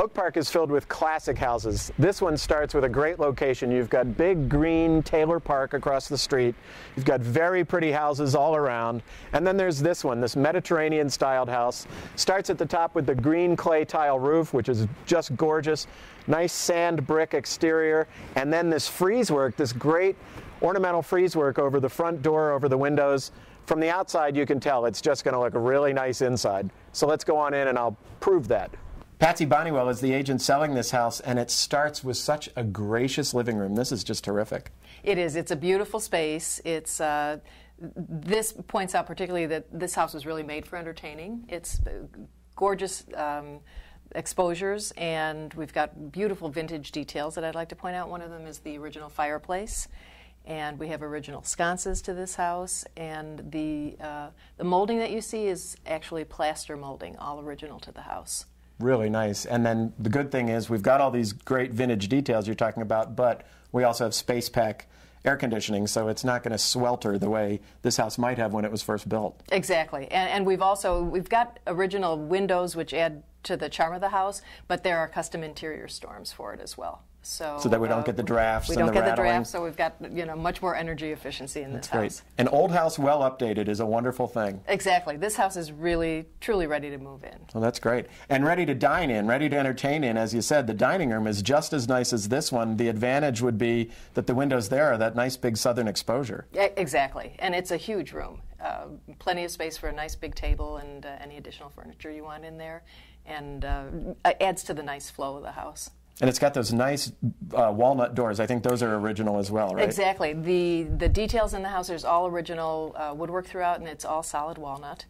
Oak Park is filled with classic houses. This one starts with a great location. You've got big green Taylor Park across the street. You've got very pretty houses all around. And then there's this one, this Mediterranean-styled house. Starts at the top with the green clay tile roof, which is just gorgeous. Nice sand brick exterior. And then this frieze work, this great ornamental frieze work over the front door, over the windows. From the outside, you can tell it's just going to look really nice inside. So let's go on in and I'll prove that. Patsy Bonnywell is the agent selling this house, and it starts with such a gracious living room. This is just terrific. It is. It's a beautiful space. It's this points out particularly that this house was really made for entertaining. It's gorgeous exposures, and we've got beautiful vintage details that I'd like to point out. One of them is the original fireplace, and we have original sconces to this house, and the molding that you see is actually plaster molding, all original to the house. Really nice. And then the good thing is we've got all these great vintage details you're talking about, but we also have space pack air conditioning, so it's not going to swelter the way this house might have when it was first built. Exactly. And we've got original windows which add to the charm of the house, but there are custom interior storms for it as well. So that we don't get the drafts and the rattling. We don't get the drafts, so we've got much more energy efficiency in this house. Great. An old house well updated is a wonderful thing. Exactly. This house is really, truly ready to move in. Well, that's great. And ready to dine in, ready to entertain in. As you said, the dining room is just as nice as this one. The advantage would be that the windows there are that nice big southern exposure. Exactly. And it's a huge room. Plenty of space for a nice big table and any additional furniture you want in there. And adds to the nice flow of the house. And it's got those nice walnut doors. I think those are original as well, right? Exactly. The details in the house, there's all original woodwork throughout, and it's all solid walnut.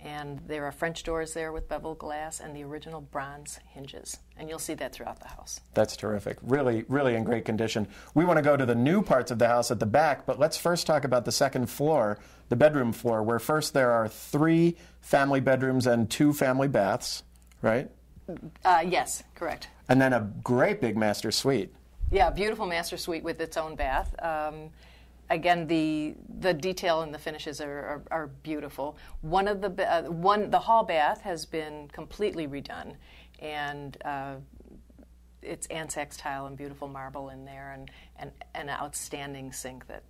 And there are French doors there with beveled glass and the original bronze hinges. And you'll see that throughout the house. That's terrific. Really, really in great condition. We want to go to the new parts of the house at the back, but let's first talk about the second floor, the bedroom floor, where first there are 3 family bedrooms and 2 family baths, right? Yes, correct. And then a great big master suite. Yeah, beautiful master suite with its own bath. Again, the detail and the finishes are beautiful. The hall bath has been completely redone, and it's Ansax tile and beautiful marble in there, and an outstanding sink that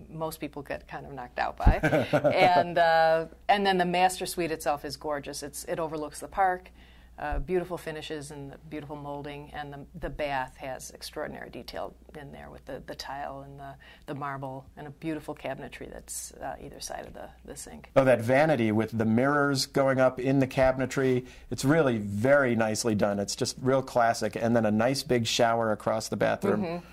most people get kind of knocked out by. And then the master suite itself is gorgeous. It overlooks the park. Beautiful finishes and beautiful molding, and the bath has extraordinary detail in there with the tile and the marble and a beautiful cabinetry that's either side of the sink. Oh, that vanity with the mirrors going up in the cabinetry. It's really very nicely done. It's just real classic. And then a nice big shower across the bathroom. Mm-hmm.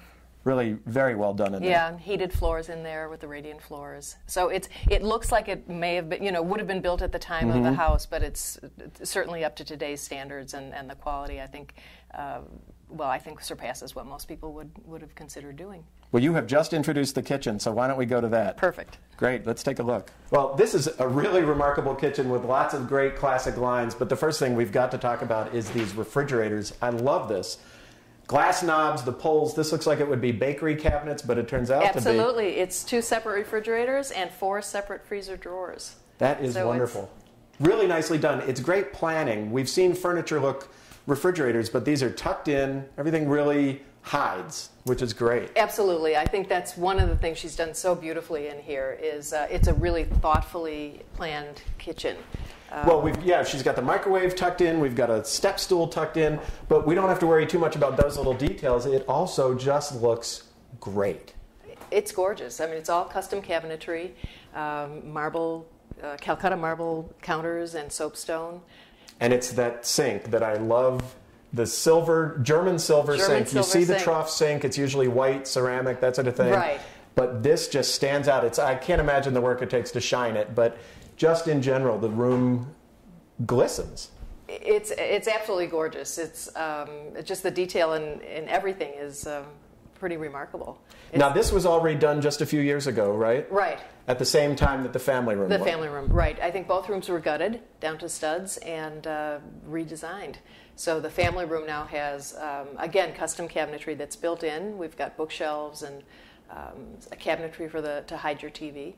Really very well done in there. Yeah, heated floors in there with the radiant floors. So it looks like it may have been, would have been built at the time of the house, but it's certainly up to today's standards, and the quality, I think, I think surpasses what most people would have considered doing. Well, you have just introduced the kitchen, so why don't we go to that? Perfect. Great, let's take a look. Well, this is a really remarkable kitchen with lots of great classic lines, but the first thing we've got to talk about is these refrigerators. I love this. Glass knobs, the pulls, this looks like it would be bakery cabinets, but it turns out to be... Absolutely. It's 2 separate refrigerators and 4 separate freezer drawers. That is wonderful. Really nicely done. It's great planning. We've seen furniture look refrigerators, but these are tucked in. Everything really hides, which is great. Absolutely. I think that's one of the things she's done so beautifully in here is it's a really thoughtfully planned kitchen. Well, she's got the microwave tucked in, we've got a step stool tucked in, but we don't have to worry too much about those little details. It also just looks great. It's gorgeous. I mean, it's all custom cabinetry, marble, Calcutta marble counters and soapstone. And it's that sink that I love, the German silver sink. You see the trough sink, it's usually white, ceramic, that sort of thing. Right. But this just stands out. I can't imagine the work it takes to shine it, but just in general, the room glistens. It's absolutely gorgeous. It's just the detail in everything is pretty remarkable. Now, this was all redone just a few years ago, right? Right. At the same time that the family room was. The family room, right. I think both rooms were gutted down to studs and redesigned. So the family room now has, again, custom cabinetry that's built in. We've got bookshelves and a cabinetry to hide your TV.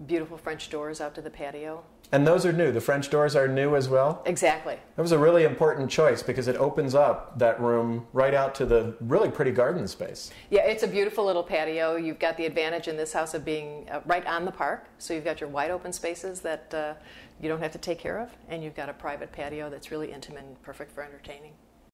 Beautiful French doors out to the patio. And those are new. The French doors are new as well? Exactly. That was a really important choice because it opens up that room right out to the really pretty garden space. Yeah, it's a beautiful little patio. You've got the advantage in this house of being right on the park. So you've got your wide open spaces that you don't have to take care of. And you've got a private patio that's really intimate and perfect for entertaining.